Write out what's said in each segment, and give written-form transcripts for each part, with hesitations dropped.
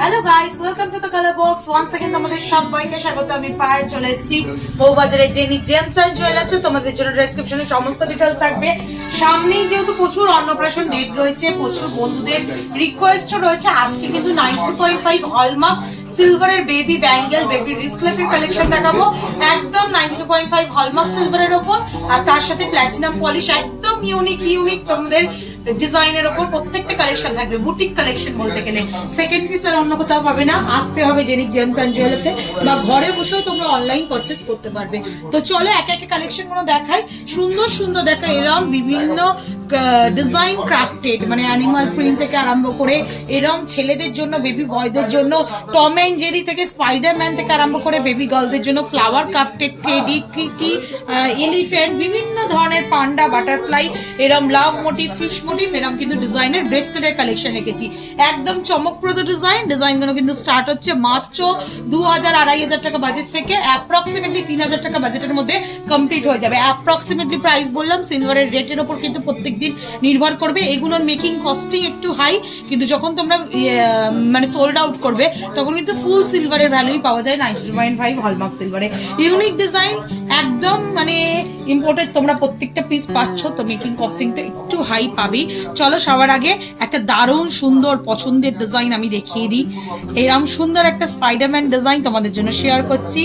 Hello guys, welcome to the Colour Box. Once again তোমাদের সবাইকে স্বাগত। আমি পায়ে চলে এসেছি বউবাজারে জেনি জেমস এন্ড জুয়েলার্সে। তোমাদের জন্য ডেসক্রিপশনে সমস্ত ডিটেইলস থাকবে। সামনেই যেহেতু প্রচুর অন্নপ্রাশন ডেট রয়েছে, প্রচুর বন্ধুদের রিকোয়েস্টও রয়েছে, আজকে কিন্তু 92.5 হলমার্ক সিলভারের বেবি ব্যাঙ্গেল, বেবি রিস্কলেটের কালেকশন দেখাবো। একদম 92.5 হলমার্ক সিলভারের উপর, আর তার সাথে প্ল্যাটিনাম পলিশ, একদম ইউনিক তোমাদের ডিজাইনের উপর প্রত্যেকটা কালেকশন থাকবে। বুটিক কালেকশন বলতে গেলে সেকেন্ড পিস আর অন্য কোথাও পাবে না, আসতে হবে জেনি জেমস এন্ড জুয়েলার্সে, বা ঘরে বসেও তোমরা অনলাইন পারচেজ করতে পারবে। তো চলো একে একে কালেকশন গুলো দেখাই। সুন্দর দেখা এরকম বিভিন্ন ডিজাইন ক্রাফটেড, মানে অ্যানিমাল প্রিন্ট থেকে আরম্ভ করে এরম ছেলেদের জন্য, বেবি বয়দের জন্য টম এন্ড জেরি থেকে স্পাইডারম্যান থেকে আরম্ভ করে বেবি গার্লদের জন্য flower crafted, teddy, Kitty, elephant, বিভিন্ন ধরনের পান্ডা, বাটারফ্লাই, এরম লাভ মোটিভ, ফিশ মোটিভ, এরম কিন্তু ডিজাইনের ব্রেসলেটের কালেকশন রেখেছি। একদম চমকপ্রদ ডিজাইনগুলো কিন্তু স্টার্ট হচ্ছে মাত্র 2000-2500 টাকা বাজেট থেকে, অ্যাপ্রক্সিমেটলি 3000 টাকা বাজেটের মধ্যে কমপ্লিট হয়ে যাবে। অ্যাপ্রক্সিমেটলি প্রাইস বললাম, সিলভারের রেটের ওপর কিন্তু প্রত্যেক দিন নির্ভর করবে। এগুলোর মেকিং কস্টিং একটু হাই, কিন্তু যখন তোমরা মানে সোল্ড আউট করবে তখন কিন্তু ফুল সিলভারের ভ্যালুই পাওয়া যায় 92.5 হলমার্ক সিলভারে। ইউনিক ডিজাইন, একদম মানে ইম্পোর্টেড, তোমরা প্রত্যেকটা পিস পাচ্ছ, তো মেকিং কস্টিংটা একটু হাই পাবেই। চলো সবার আগে একটা দারুণ সুন্দর পছন্দের ডিজাইন আমি দেখিয়ে দিই। এরকম সুন্দর একটা স্পাইডারম্যান ডিজাইন তোমাদের জন্য শেয়ার করছি।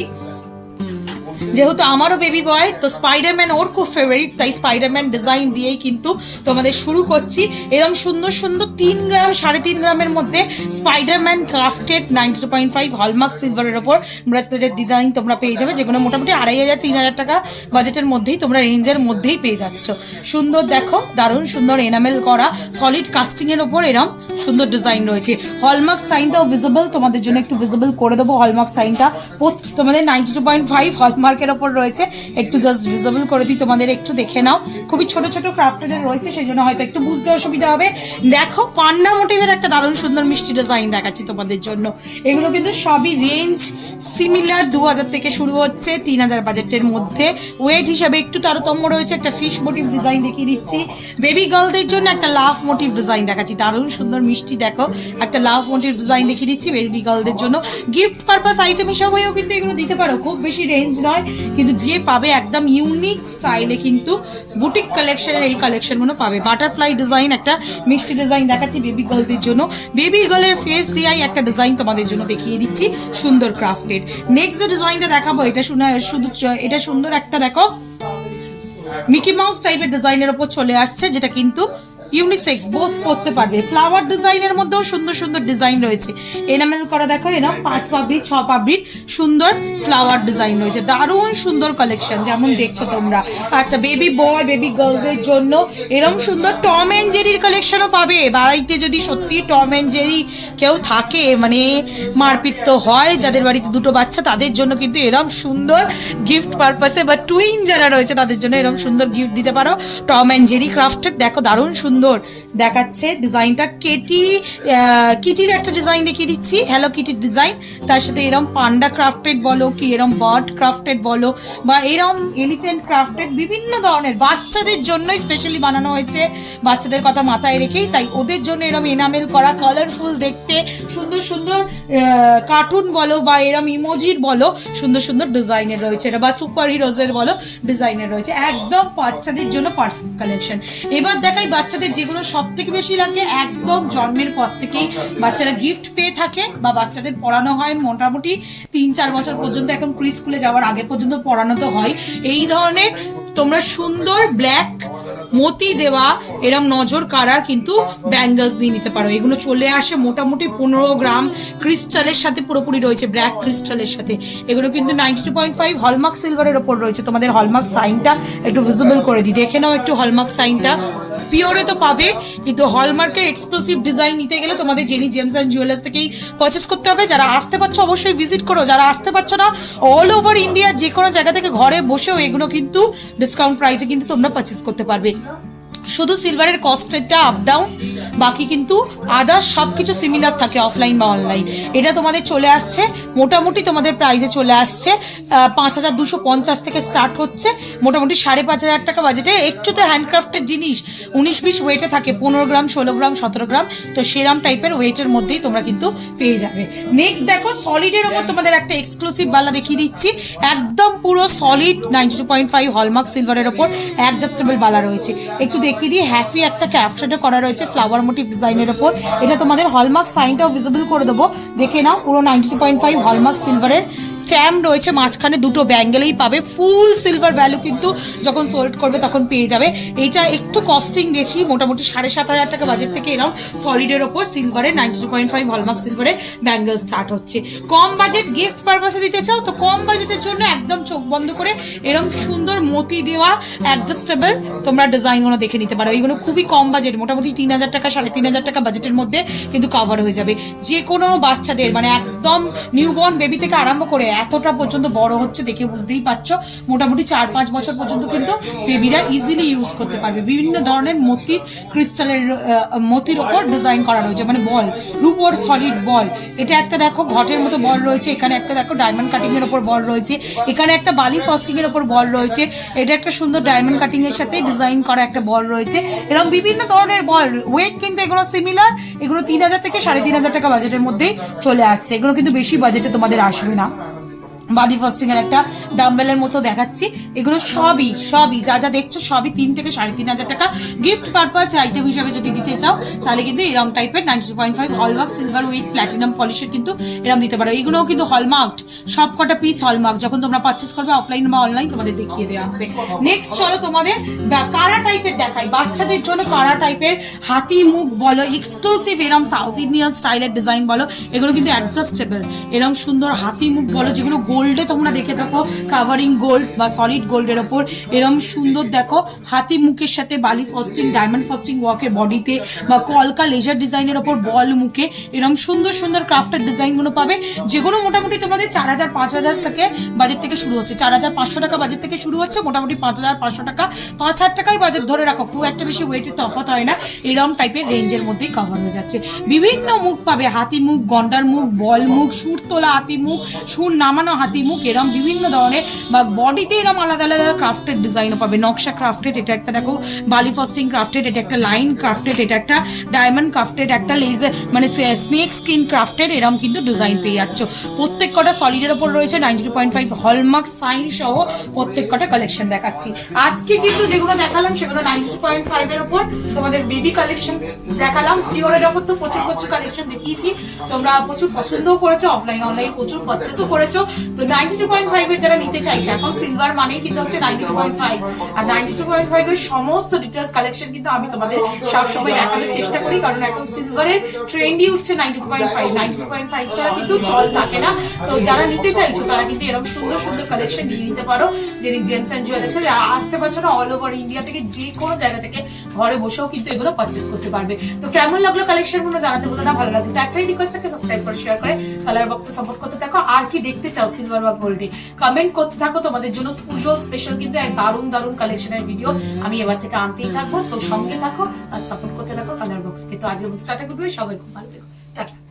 যেহেতু আমারও বেবি বয়, তো স্পাইডারম্যান ওর খুব ফেভারিট, তাই স্পাইডারম্যান ডিজাইন দিয়েই কিন্তু তোমাদের শুরু করছি। এরকম সুন্দর 3 গ্রাম 3.5 গ্রামের মধ্যে স্পাইডারম্যান ক্রাফটেড 92.5 হলমার্ক সিলভারের ওপর ব্রেসলেটের ডিজাইন তোমরা পেয়ে যাবে, যেগুলো মোটামুটি 2500-3000 টাকা বাজেটের মধ্যেই তোমরা রেঞ্জের মধ্যেই পেয়ে যাচ্ছ। সুন্দর দেখো, দারুণ সুন্দর এনামেল করা সলিড কাস্টিংয়ের ওপর এরকম সুন্দর ডিজাইন রয়েছে। হলমার্ক সাইনটাও ভিজিবল, তোমাদের জন্য একটু ভিজিবল করে দেবো। হলমার্ক সাইনটা তোমাদের 92.5 হলমার্কের ওপর রয়েছে, একটু জাস্ট ভিজিবল করে দিই, তোমাদের একটু দেখে নাও। খুবই ছোট ক্রাফটেড রয়েছে, সেই জন্য হয়তো একটু বুঝতে অসুবিধা হবে। দেখো পান্ডা মোটিভের একটা দারুণ সুন্দর মিষ্টি ডিজাইন দেখাচ্ছি তোমাদের জন্য। এগুলো কিন্তু সবই রেঞ্জ সিমিলার, 2000 থেকে শুরু হচ্ছে 3000 বাজেটের মধ্যে। ওয়েট হিসাবে একটু তারতম্য রয়েছে। একটা ফিশ মোটিভ ডিজাইন দেখিয়ে দিচ্ছি। বেবি গার্লদের জন্য একটা লাভ মোটিভ ডিজাইন দেখাচ্ছি, দারুণ সুন্দর মিষ্টি। দেখো একটা লাভ মোটিভ ডিজাইন দেখিয়ে দিচ্ছি বেবি গার্লদের জন্য। গিফট পারপাস আইটেম হিসাবেও কিন্তু এগুলো দিতে পারো, খুব বেশি রেঞ্জ নয়, কিন্তু যে পাবে একদম ইউনিক স্টাইলে কিন্তু বুটিক কালেকশনের এই কালেকশনগুলো পাবে। বাটারফ্লাই ডিজাইন একটা মিষ্টি ডিজাইন দেখাচ্ছি বেবি গার্লদের জন্য। বেবি গার্লের ফেস দিয়েই একটা ডিজাইন তোমাদের জন্য দেখিয়ে দিচ্ছি, সুন্দর ক্রাফটেড। নেক্সট যে ডিজাইনটা দেখাবো, এটা এটা সুন্দর একটা, দেখো মিকি মাউস টাইপের ডিজাইনের ওপর চলে আসছে, যেটা কিন্তু ইউনিসেক্স বোথ করতে পারবে। ফ্লাওয়ার ডিজাইনের মধ্যেও সুন্দর ডিজাইন রয়েছে। এনামেল করা, দেখো এরকম 5 পাবড়ি 6 পাবড়ির সুন্দর ফ্লাওয়ার ডিজাইন রয়েছে, দারুণ সুন্দর কালেকশন যেমন দেখছো তোমরা। আচ্ছা, বেবি বয় বেবি গার্লদের জন্য এরকম সুন্দর টম এন্ড জেরির কালেকশনও পাবে। বাড়িতে যদি সত্যি টম এন্ড জেরি কেউ থাকে, মানে মারপিট তো হয়, যাদের বাড়িতে দুটো বাচ্চা তাদের জন্য কিন্তু এরকম সুন্দর গিফট পারপাসে, বা টুইন যারা রয়েছে তাদের জন্য এরকম সুন্দর গিফট দিতে পারো। টম এন্ড জেরি ক্রাফটেড, দেখো দারুণ সুন্দর দেখাচ্ছে ডিজাইনটা। কিটির একটা ডিজাইন দেখিয়ে দিচ্ছি, হ্যালো কিটির ডিজাইন, তার সাথে এরম পান্ডা ক্রাফটেড বলো, কি এরম বার্ড ক্রাফটেড বলো, বা এরম এলিফ্যান্ট ক্রাফটেড, বিভিন্ন ধরনের বাচ্চাদের জন্যই স্পেশালি বানানো হয়েছে, বাচ্চাদের কথা মাথায় রেখেই, তাই ওদের জন্য এরম এনামেল করা কালারফুল দেখতে সুন্দর কার্টুন বলো, বা এরম ইমোজির বলো, সুন্দর ডিজাইনের রয়েছে এটা, বা সুপার হিরোজের বলো ডিজাইনের রয়েছে। একদম বাচ্চাদের জন্য পারফেক্ট কালেকশন। এবার দেখাই বাচ্চাদের যেগুলো সব থেকে বেশি লাগে, একদম জন্মের পর থেকেই বাচ্চারা গিফট পেয়ে থাকে, বা বাচ্চাদের পড়ানো হয় মোটামুটি 3-4 বছর পর্যন্ত, এখন প্রি স্কুলে যাওয়ার আগে পর্যন্ত পড়ানো তো হয়। এই ধরনের তোমরা সুন্দর ব্ল্যাক মতি দেওয়া এরম নজর কাড়ার কিন্তু ব্যাঙ্গলস দিয়ে নিতে পারো। এগুলো চলে আসে মোটামুটি 15 গ্রাম ক্রিস্টালের সাথে পুরোপুরি রয়েছে, ব্ল্যাক ক্রিস্টালের সাথে। এগুলো কিন্তু 92.5 হলমার্ক সিলভারের ওপর রয়েছে। তোমাদের হলমার্ক সাইনটা একটু ভিজিবল করে দিই, দেখে নাও একটু হলমার্ক সাইনটা। পিওরে তো পাবে, কিন্তু হলমার্কের এক্সক্লুসিভ ডিজাইন নিতে গেলে তোমাদের জেনি জেমস এন্ড জুয়েলার্স থেকেই পারচেস করতে হবে। যারা আসতে পারছো অবশ্যই ভিজিট করো, যারা আসতে পারছো না অল ওভার ইন্ডিয়া যে কোনো জায়গা থেকে ঘরে বসেও এগুলো কিন্তু ডিসকাউন্ট প্রাইসে কিন্তু তোমরা পারচেস করতে পারবে। শুধু সিলভারের কস্টটা আপ ডাউন, বাকি কিন্তু আদার্স সব কিছু সিমিলার থাকে অফলাইন বা অনলাইন। এটা তোমাদের চলে আসছে মোটামুটি তোমাদের প্রাইসে চলে আসছে 5250 থেকে স্টার্ট হচ্ছে, মোটামুটি 5500 টাকা বাজেটে। একটু তো হ্যান্ডক্রাফটের জিনিস 19-20 ওয়েটে থাকে, 15 গ্রাম 16 গ্রাম 17 গ্রাম, তো সেরাম টাইপের ওয়েটের মধ্যেই তোমরা কিন্তু পেয়ে যাবে। নেক্সট দেখো সলিডের ওপর তোমাদের একটা এক্সক্লুসিভ বালা দেখিয়ে দিচ্ছি, একদম পুরো সলিড 92.5 হলমার্ক সিলভারের ওপর অ্যাডজাস্টেবল বালা রয়েছে। একটু দেখিয়ে দিই, হ্যাপি একটা ক্যাপশনটা করা রয়েছে ফ্লাওয়ার মোটিভ ডিজাইনের ওপর। এটা তোমাদের হলমার্ক সাইনটাও ভিজিবল করে দেবো, দেখে নাও। পুরো 92.5 হলমার্ক সিলভারের স্ট্যাম্প রয়েছে, মাঝখানে দুটো ব্যাঙ্গেলেই পাবে। ফুল সিলভার ভ্যালু কিন্তু যখন সোল্ড করবে তখন পেয়ে যাবে। এটা একটু কস্টিং বেশি, মোটামুটি 7500 টাকা বাজেট থেকে এরকম সলিডের ওপর সিলভারের 92.5 হলমার্ক সিলভারের ব্যাঙ্গেল স্টার্ট হচ্ছে। কম বাজেট গিফট পারপাসে দিতে চাও তো কম বাজেটের জন্য একদম চোখ বন্ধ করে এরকম সুন্দর মতি দেওয়া অ্যাডজাস্টেবল তোমরা ডিজাইনগুলো দেখে নিতে পারো। এইগুলো খুবই কম বাজেট, মোটামুটি 3000 টাকা 3500 টাকা বাজেটের মধ্যে কিন্তু কভার হয়ে যাবে। যে কোনো বাচ্চাদের মানে একদম নিউবর্ন বেবি থেকে আরম্ভ করে এতটা পর্যন্ত বড় হচ্ছে দেখে বুঝতেই পারছো, মোটামুটি 4-5 বছর পর্যন্ত কিন্তু বেবিরা ইজিলি ইউজ করতে পারবে। বিভিন্ন ধরনের মতির ক্রিস্টালের মতির ওপর ডিজাইন করা রয়েছে, মানে বল রূপোর সলিড বল। এটা একটা দেখো ঘটের মতো বল রয়েছে, এখানে একটা দেখো ডায়মন্ড কাটিং এর ওপর বল রয়েছে, এখানে একটা বালি ফ্রস্টিং এর ওপর বল রয়েছে, এটা একটা সুন্দর ডায়মন্ড কাটিং এর সাথে ডিজাইন করা একটা বল রয়েছে। এরকম বিভিন্ন ধরনের বল, ওয়েট কিন্তু এগুলো সিমিলার, এগুলো 3000 থেকে 3500 টাকা বাজেটের মধ্যেই চলে আসছে। এগুলো কিন্তু বেশি বাজেটে তোমাদের আসবে না। বাডি ফাস্টিং এর একটা ডাম্বেলের মতো দেখাচ্ছি, এগুলো সবই যা যা দেখছো সবই 3 থেকে 3500 টাকা। গিফট পারপাস আইটেম হিসেবে যদি দিতে চাও তাহলে কিন্তু এরকম টাইপের 92.5 হলমার্ক সিলভার উইথ প্ল্যাটিনাম পলিশের কিন্তু এরকম দিতে পারো। এগুলোও কিন্তু হলমার্কড, সব কটা পিস হলমার্ক। যখন তোমরা পারচেস করবে অফলাইন বা অনলাইন তোমাদের দেখিয়ে দেওয়া হবে। নেক্সট চলো তোমাদের কারা টাইপের দেখাই, বাচ্চাদের জন্য কারা টাইপের হাতি মুখ বলো, এক্সক্লুসিভ এরকম সাউথ ইন্ডিয়ান স্টাইলের ডিজাইন বলো, এগুলো কিন্তু অ্যাডজাস্টেবল। এরকম সুন্দর হাতি মুখ বলো, যেগুলো গোল্ডে তোমরা দেখে থাকো, কাভারিং গোল্ড বা সলিড গোল্ডের ওপর এরকম সুন্দর দেখো হাতি মুখের সাথে বালি ফস্টিং ডায়মন্ড ফস্টিং ওয়ার্কের বডিতে, বা কলকা লেজার ডিজাইনের ওপর বল মুখে এরকম সুন্দর সুন্দর ক্রাফটের ডিজাইনগুলো পাবে, যেগুলো মোটামুটি তোমাদের 4000-5000 থেকে বাজেট থেকে শুরু হচ্ছে। 4500 টাকা বাজেট থেকে শুরু হচ্ছে, মোটামুটি 5500 টাকা 5000 টাকাই বাজেট ধরে রাখো, খুব একটা বেশি ওয়েটের তফাৎ হয় না। এরকম টাইপের রেঞ্জের মধ্যেই কভার হয়ে যাচ্ছে। বিভিন্ন মুখ পাবে, হাতি মুখ, গন্ডার মুখ, বল মুখ, সুর তোলা হাতি মুখ, সুর নামানো হাতি মুখ, এরম বিভিন্ন ধরনের, বা বডিতে এরম আলাদা আলাদা ক্রাফটেড ডিজাইনও পাবে। নকশা ক্রাফটেড, এটা একটা দেখো বালি ফস্টিং ক্রাফটেড, এটা একটা লাইন ক্রাফটেড, এটা একটা ডায়মন্ড ক্রাফটেড, একটা লেজার মানে স্নেক স্কিন ক্রাফটেড, এরম কিন্তু ডিজাইন পেয়ে যাচ্ছ। প্রত্যেক কটা সলিডের ওপর রয়েছে 92.5 হলমার্ক সাইন সহ প্রত্যেক কটা কালেকশন দেখাচ্ছি। আজকে কিন্তু যেগুলো দেখালাম সেগুলো 92.5 এর ওপর তোমাদের বেবি কালেকশন দেখালাম। পিওরের ওপর তো প্রচুর প্রচুর কালেকশন দেখিয়েছি, তোমরা প্রচুর পছন্দও করেছো, অফলাইন অনলাইন প্রচুর পারচেসও করেছো। তো 92.5 এর যারা নিতে চাইছে, এখন সিলভার মানেই কিন্তু হচ্ছে 92.5, আর 92.5 এর সমস্ত ডিটেলস কালেকশন কিন্তু আমি তোমাদের সবসময় দেখানোর চেষ্টা করি, কারণ এখন সিলভারের ট্রেন্ডই উঠছে 92.5 ছাড়া কিন্তু চল থাকে না। তো যারা নিতে চাইছো তারা কিন্তু এরকম সুন্দর সুন্দর কালেকশন নিয়ে নিতে পারো। যিনি জেমস এন্ড জুয়েলার্সে আসতে পারছো না, অল ওভার ইন্ডিয়া থেকে যে কোনো জায়গা থেকে ঘরে বসেও কিন্তু এগুলো পারচেস করতে পারবে। তো কেমন লাগলো কালেকশন গুলো জানাতে বলো না, ভালো লাগলো একটাই রিকোয়েস্ট থাকে, সাবস্ক্রাইব করে শেয়ার করে কালার বক্সে সাপোর্ট করতে থাকো। আর কি দেখতে চাও সিলভার বা গোল্ডে কমেন্ট করতে থাকো, তোমাদের জন্য পুজো স্পেশাল কিন্তু এক দারুণ দারুণ কালেকশনের ভিডিও আমি এবার থেকে আনতেই থাকবো। তো সঙ্গে থাকো আর সাপোর্ট করতে থাকো কালার বক্সকে। তো আজকের মতো টাটা, গুড বাই, সবাই খুব ভালো থেকো, টাটা।